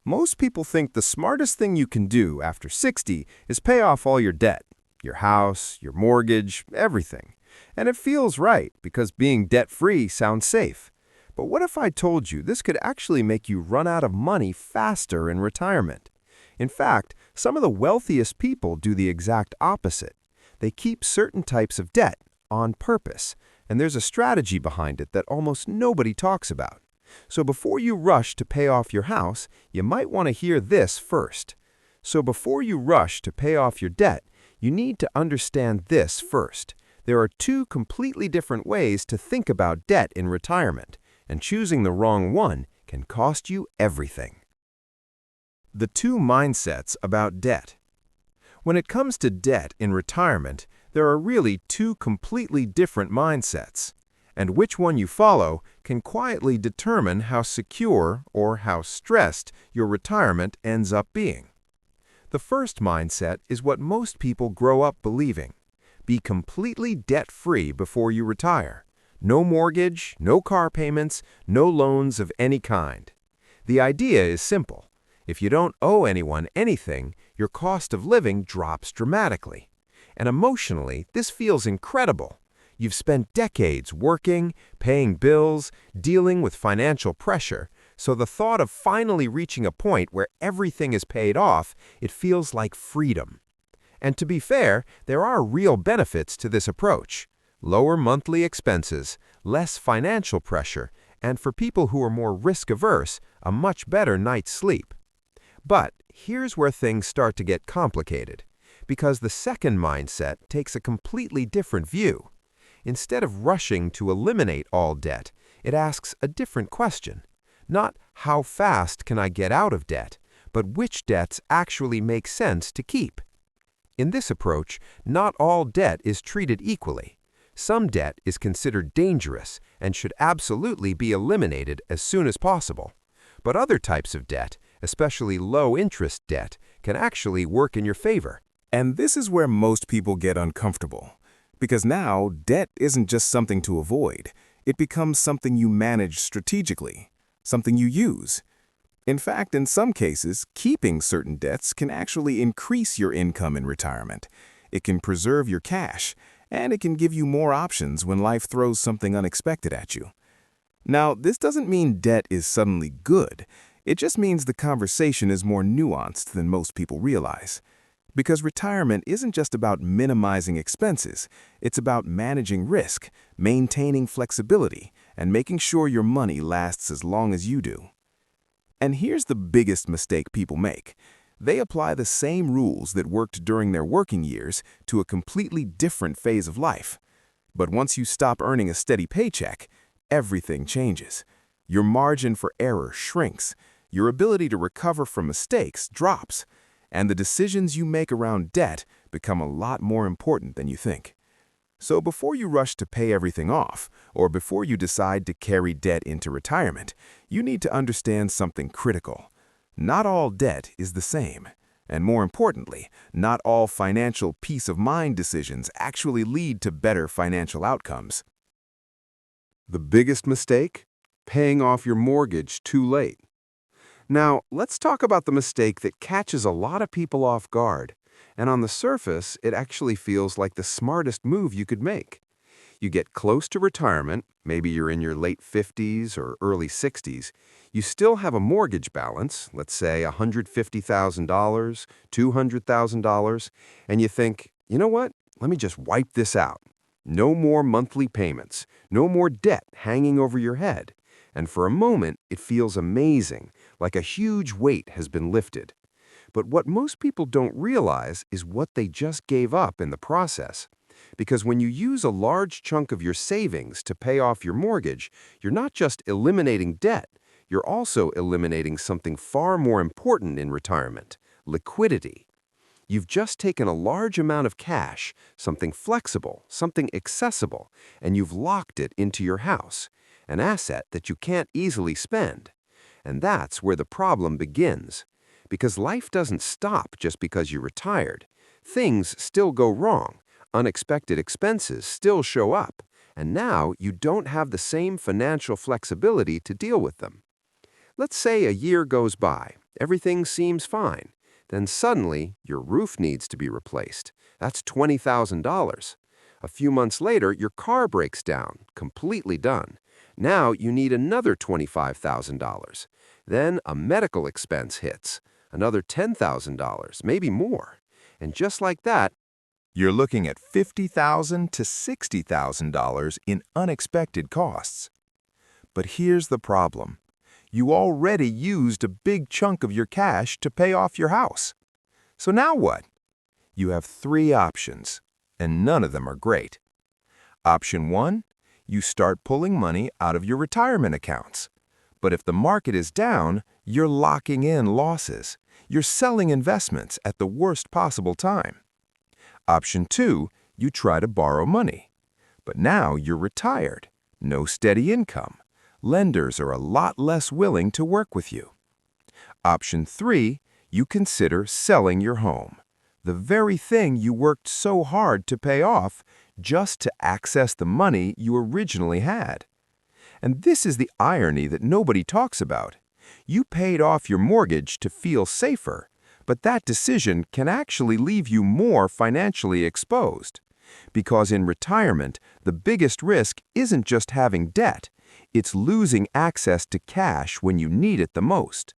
Most people think the smartest thing you can do after 60 is pay off all your debt, your house, your mortgage, everything. And it feels right because being debt-free sounds safe. But what if I told you this could actually make you run out of money faster in retirement? In fact, some of the wealthiest people do the exact opposite. They keep certain types of debt on purpose, and there's a strategy behind it that almost nobody talks about. So before you rush to pay off your house, you might want to hear this first. So before you rush to pay off your debt, you need to understand this first. There are two completely different ways to think about debt in retirement, and choosing the wrong one can cost you everything. The two mindsets about debt. When it comes to debt in retirement, there are really two completely different mindsets. And which one you follow can quietly determine how secure or how stressed your retirement ends up being. The first mindset is what most people grow up believing. Be completely debt-free before you retire. No mortgage, no car payments, no loans of any kind. The idea is simple. If you don't owe anyone anything, your cost of living drops dramatically. And emotionally, this feels incredible. You've spent decades working, paying bills, dealing with financial pressure, so the thought of finally reaching a point where everything is paid off, it feels like freedom. And to be fair, there are real benefits to this approach. Lower monthly expenses, less financial pressure, and for people who are more risk-averse, a much better night's sleep. But here's where things start to get complicated, because the second mindset takes a completely different view. Instead of rushing to eliminate all debt, it asks a different question. Not how fast can I get out of debt, but which debts actually make sense to keep. In this approach, not all debt is treated equally. Some debt is considered dangerous and should absolutely be eliminated as soon as possible. But other types of debt, especially low-interest debt, can actually work in your favor. And this is where most people get uncomfortable. Because now, debt isn't just something to avoid. It becomes something you manage strategically, something you use. In fact, in some cases, keeping certain debts can actually increase your income in retirement. It can preserve your cash, and it can give you more options when life throws something unexpected at you. Now, this doesn't mean debt is suddenly good. It just means the conversation is more nuanced than most people realize. Because retirement isn't just about minimizing expenses, it's about managing risk, maintaining flexibility, and making sure your money lasts as long as you do. And here's the biggest mistake people make. They apply the same rules that worked during their working years to a completely different phase of life. But once you stop earning a steady paycheck, everything changes. Your margin for error shrinks, your ability to recover from mistakes drops, and the decisions you make around debt become a lot more important than you think. So before you rush to pay everything off, or before you decide to carry debt into retirement, you need to understand something critical. Not all debt is the same. And more importantly, not all financial peace of mind decisions actually lead to better financial outcomes. The biggest mistake? Paying off your mortgage too late. Now, let's talk about the mistake that catches a lot of people off guard. And on the surface, it actually feels like the smartest move you could make. You get close to retirement, maybe you're in your late 50s or early 60s, you still have a mortgage balance, let's say $150,000, $200,000, and you think, you know what, let me just wipe this out. No more monthly payments, no more debt hanging over your head. And for a moment, it feels amazing, like a huge weight has been lifted. But what most people don't realize is what they just gave up in the process. Because when you use a large chunk of your savings to pay off your mortgage, you're not just eliminating debt, you're also eliminating something far more important in retirement: liquidity. You've just taken a large amount of cash, something flexible, something accessible, and you've locked it into your house, an asset that you can't easily spend. And that's where the problem begins. Because life doesn't stop just because you're retired. Things still go wrong. Unexpected expenses still show up. And now you don't have the same financial flexibility to deal with them. Let's say a year goes by. Everything seems fine. Then suddenly, your roof needs to be replaced. That's $20,000. A few months later, your car breaks down, completely done. Now you need another $25,000. Then a medical expense hits, another $10,000, maybe more. And just like that, You're looking at $50,000 to $60,000 in unexpected costs. But here's the problem. You already used a big chunk of your cash to pay off your house. So now what? You have three options, and none of them are great. Option 1, you start pulling money out of your retirement accounts. But if the market is down, you're locking in losses. You're selling investments at the worst possible time. Option 2, you try to borrow money. But now you're retired, no steady income. Lenders are a lot less willing to work with you. Option 3, you consider selling your home, the very thing you worked so hard to pay off just to access the money you originally had. And this is the irony that nobody talks about. You paid off your mortgage to feel safer, but that decision can actually leave you more financially exposed. Because in retirement, the biggest risk isn't just having debt, it's losing access to cash when you need it the most.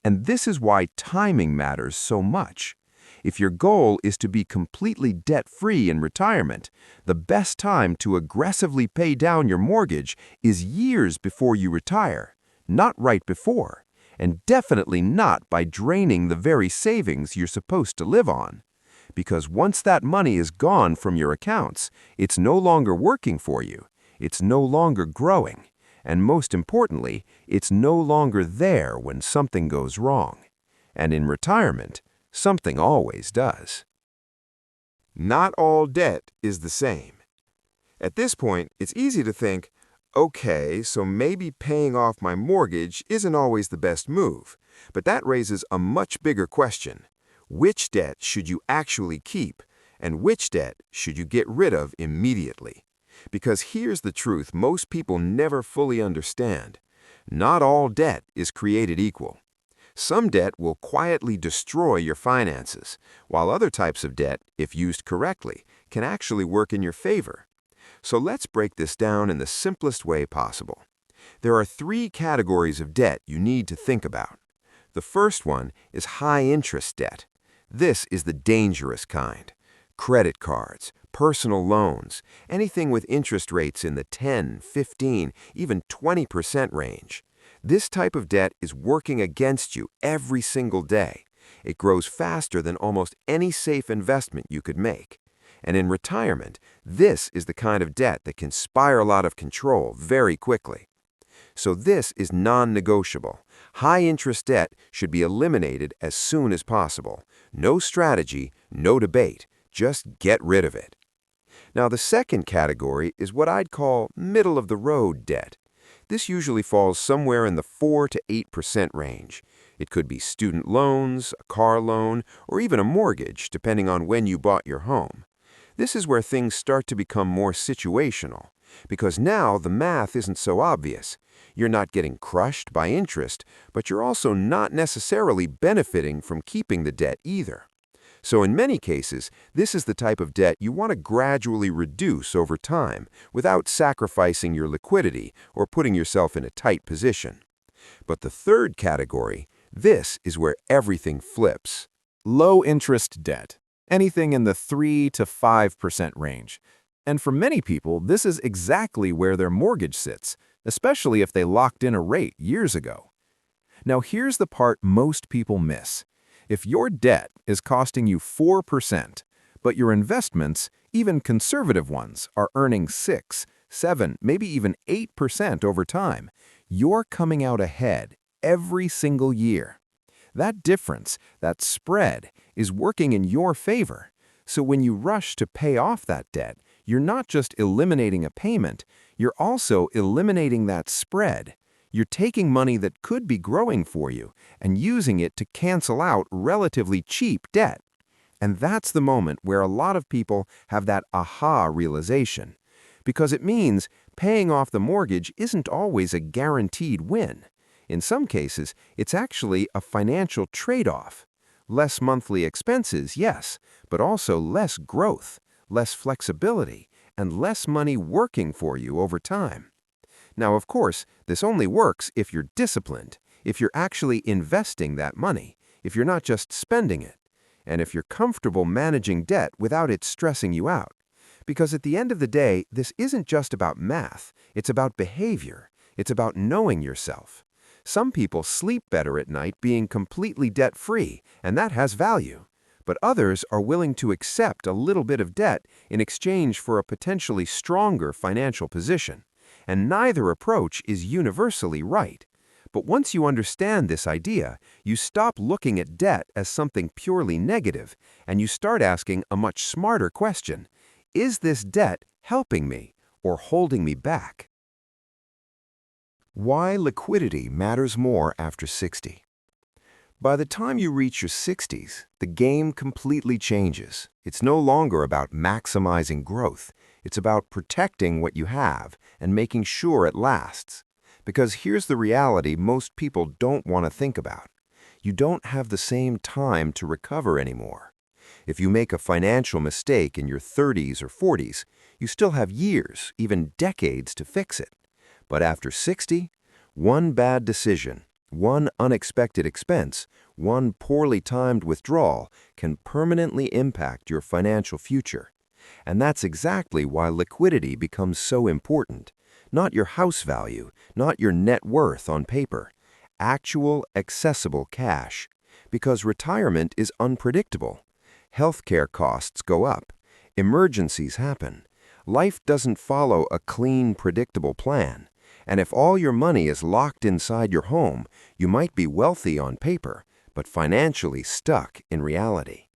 And this is why timing matters so much. If your goal is to be completely debt-free in retirement, the best time to aggressively pay down your mortgage is years before you retire, not right before, and definitely not by draining the very savings you're supposed to live on. Because once that money is gone from your accounts, it's no longer working for you, it's no longer growing, and most importantly, it's no longer there when something goes wrong. And in retirement, something always does. Not all debt is the same. At this point, it's easy to think, okay, so maybe paying off my mortgage isn't always the best move. But that raises a much bigger question. Which debt should you actually keep, and which debt should you get rid of immediately? Because here's the truth most people never fully understand. Not all debt is created equal. Some debt will quietly destroy your finances, while other types of debt, if used correctly, can actually work in your favor. So let's break this down in the simplest way possible. There are three categories of debt you need to think about. The first one is high-interest debt. This is the dangerous kind. Credit cards, personal loans, anything with interest rates in the 10, 15, even 20% range. This type of debt is working against you every single day. It grows faster than almost any safe investment you could make. And in retirement, this is the kind of debt that can spiral out of control very quickly. So this is non-negotiable. High-interest debt should be eliminated as soon as possible. No strategy, no debate. Just get rid of it. Now, the second category is what I'd call middle-of-the-road debt. This usually falls somewhere in the 4 to 8% range. It could be student loans, a car loan, or even a mortgage, depending on when you bought your home. This is where things start to become more situational, because now the math isn't so obvious. You're not getting crushed by interest, but you're also not necessarily benefiting from keeping the debt either. So in many cases, this is the type of debt you want to gradually reduce over time without sacrificing your liquidity or putting yourself in a tight position. But the third category, this is where everything flips. Low-interest debt. Anything in the 3 to 5% range. And for many people, this is exactly where their mortgage sits, especially if they locked in a rate years ago. Now here's the part most people miss. If your debt is costing you 4%, but your investments, even conservative ones, are earning 6, 7, maybe even 8% over time, you're coming out ahead every single year. That difference, that spread, is working in your favor. So when you rush to pay off that debt, you're not just eliminating a payment, you're also eliminating that spread. You're taking money that could be growing for you and using it to cancel out relatively cheap debt. And that's the moment where a lot of people have that aha realization. Because it means paying off the mortgage isn't always a guaranteed win. In some cases, it's actually a financial trade-off. Less monthly expenses, yes, but also less growth, less flexibility, and less money working for you over time. Now, of course, this only works if you're disciplined, if you're actually investing that money, if you're not just spending it, and if you're comfortable managing debt without it stressing you out. Because at the end of the day, this isn't just about math, it's about behavior, it's about knowing yourself. Some people sleep better at night being completely debt-free, and that has value. But others are willing to accept a little bit of debt in exchange for a potentially stronger financial position. And neither approach is universally right. But once you understand this idea, you stop looking at debt as something purely negative, and you start asking a much smarter question. Is this debt helping me or holding me back? Why liquidity matters more after 60. By the time you reach your 60s, the game completely changes. It's no longer about maximizing growth. It's about protecting what you have and making sure it lasts. Because here's the reality most people don't want to think about. You don't have the same time to recover anymore. If you make a financial mistake in your 30s or 40s, you still have years, even decades to fix it. But after 60, one bad decision, one unexpected expense, one poorly timed withdrawal can permanently impact your financial future. And that's exactly why liquidity becomes so important. Not your house value, not your net worth on paper. Actual, accessible cash. Because retirement is unpredictable. Healthcare costs go up. Emergencies happen. Life doesn't follow a clean, predictable plan. And if all your money is locked inside your home, you might be wealthy on paper, but financially stuck in reality.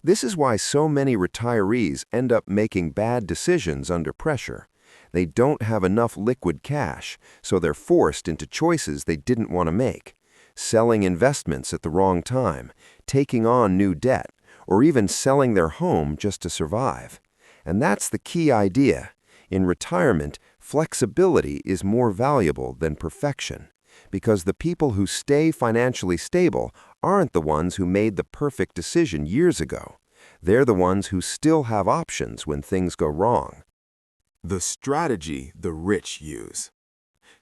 This is why so many retirees end up making bad decisions under pressure. They don't have enough liquid cash, so they're forced into choices they didn't want to make. Selling investments at the wrong time, taking on new debt, or even selling their home just to survive. And that's the key idea. In retirement, flexibility is more valuable than perfection, because the people who stay financially stable aren't the ones who made the perfect decision years ago. They're the ones who still have options when things go wrong. The strategy the rich use.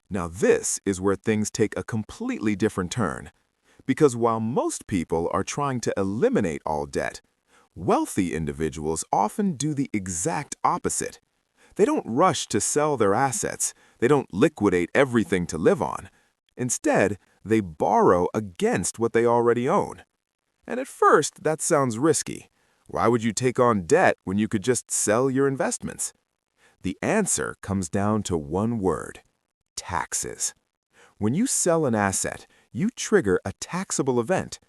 Now this is where things take a completely different turn. Because while most people are trying to eliminate all debt, wealthy individuals often do the exact opposite. They don't rush to sell their assets. They don't liquidate everything to live on. Instead, they borrow against what they already own. And at first, that sounds risky. Why would you take on debt when you could just sell your investments? The answer comes down to one word: taxes. When you sell an asset, you trigger a taxable event,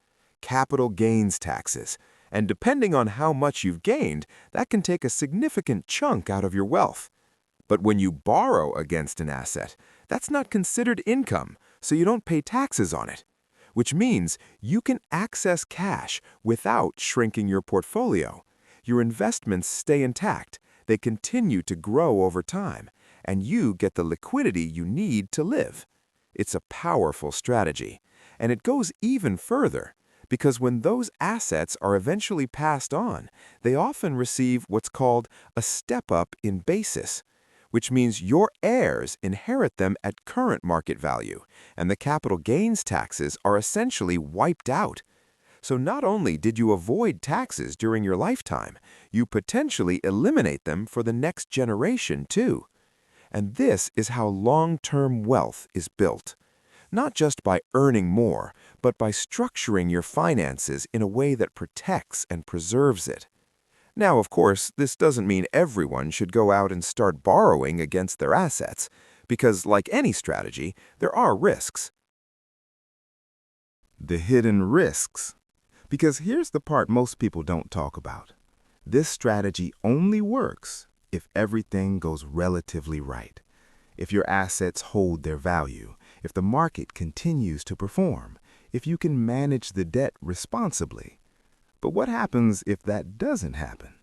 capital gains taxes, and depending on how much you've gained, that can take a significant chunk out of your wealth. But when you borrow against an asset, that's not considered income, so you don't pay taxes on it, which means you can access cash without shrinking your portfolio. Your investments stay intact, they continue to grow over time, and you get the liquidity you need to live. It's a powerful strategy, and it goes even further. Because when those assets are eventually passed on, they often receive what's called a step-up in basis, which means your heirs inherit them at current market value, and the capital gains taxes are essentially wiped out. So not only did you avoid taxes during your lifetime, you potentially eliminate them for the next generation too. And this is how long-term wealth is built. Not just by earning more, but by structuring your finances in a way that protects and preserves it. Now, of course, this doesn't mean everyone should go out and start borrowing against their assets, because like any strategy, there are risks. The hidden risks. Because here's the part most people don't talk about. This strategy only works if everything goes relatively right. If your assets hold their value, if the market continues to perform, if you can manage the debt responsibly. But what happens if that doesn't happen?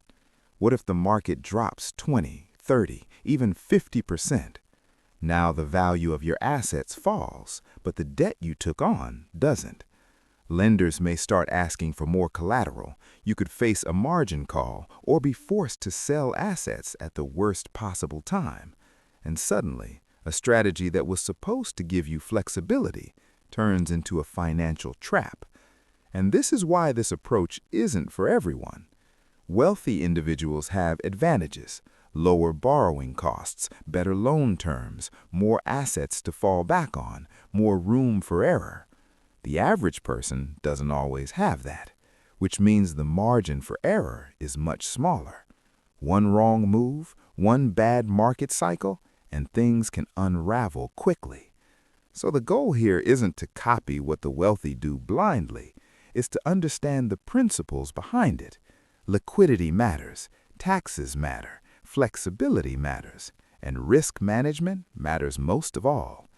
What if the market drops 20, 30, even 50%? Now the value of your assets falls, but the debt you took on doesn't. Lenders may start asking for more collateral. You could face a margin call or be forced to sell assets at the worst possible time. And suddenly, a strategy that was supposed to give you flexibility turns into a financial trap. And this is why this approach isn't for everyone. Wealthy individuals have advantages: lower borrowing costs, better loan terms, more assets to fall back on, more room for error. The average person doesn't always have that, which means the margin for error is much smaller. One wrong move, one bad market cycle, and things can unravel quickly. So the goal here isn't to copy what the wealthy do blindly. It's to understand the principles behind it. Liquidity matters, taxes matter, flexibility matters, and risk management matters most of all.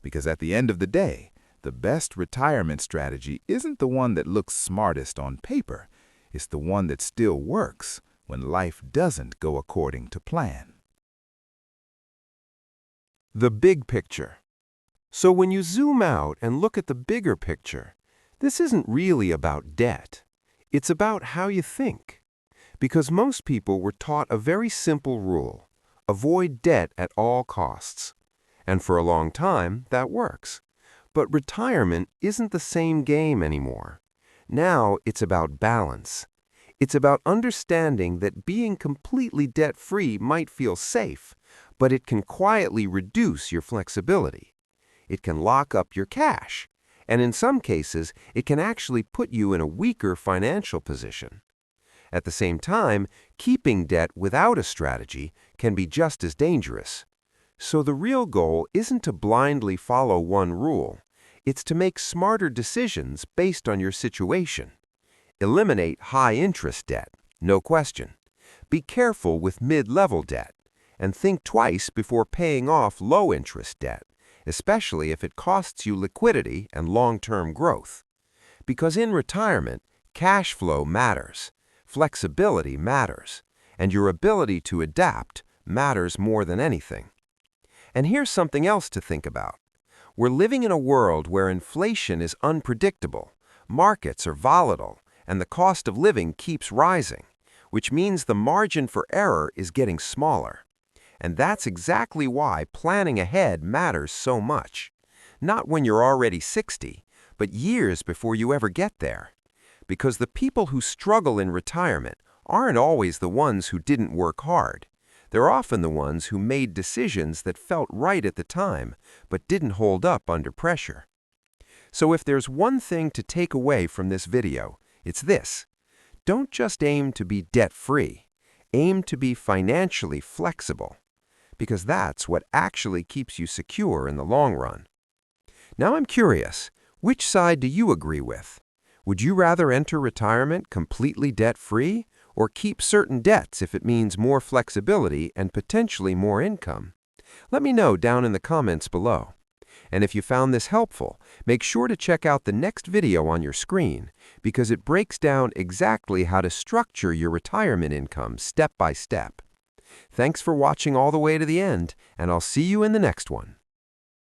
Because at the end of the day, the best retirement strategy isn't the one that looks smartest on paper. It's the one that still works when life doesn't go according to plan. The big picture. So when you zoom out and look at the bigger picture, this isn't really about debt. It's about how you think. Because most people were taught a very simple rule: avoid debt at all costs. And for a long time, that works. But retirement isn't the same game anymore. Now it's about balance. It's about understanding that being completely debt-free might feel safe, but it can quietly reduce your flexibility. It can lock up your cash, and in some cases, it can actually put you in a weaker financial position. At the same time, keeping debt without a strategy can be just as dangerous. So the real goal isn't to blindly follow one rule. It's to make smarter decisions based on your situation. Eliminate high-interest debt, no question. Be careful with mid-level debt, and think twice before paying off low-interest debt, especially if it costs you liquidity and long-term growth. Because in retirement, cash flow matters, flexibility matters, and your ability to adapt matters more than anything. And here's something else to think about. We're living in a world where inflation is unpredictable, markets are volatile, and the cost of living keeps rising, which means the margin for error is getting smaller. And that's exactly why planning ahead matters so much. Not when you're already 60, but years before you ever get there. Because the people who struggle in retirement aren't always the ones who didn't work hard. They're often the ones who made decisions that felt right at the time, but didn't hold up under pressure. So if there's one thing to take away from this video, it's this: don't just aim to be debt-free. Aim to be financially flexible, because that's what actually keeps you secure in the long run. Now I'm curious, which side do you agree with? Would you rather enter retirement completely debt-free, or keep certain debts if it means more flexibility and potentially more income? Let me know down in the comments below. And if you found this helpful, make sure to check out the next video on your screen, because it breaks down exactly how to structure your retirement income step by step. Thanks for watching all the way to the end, and I'll see you in the next one.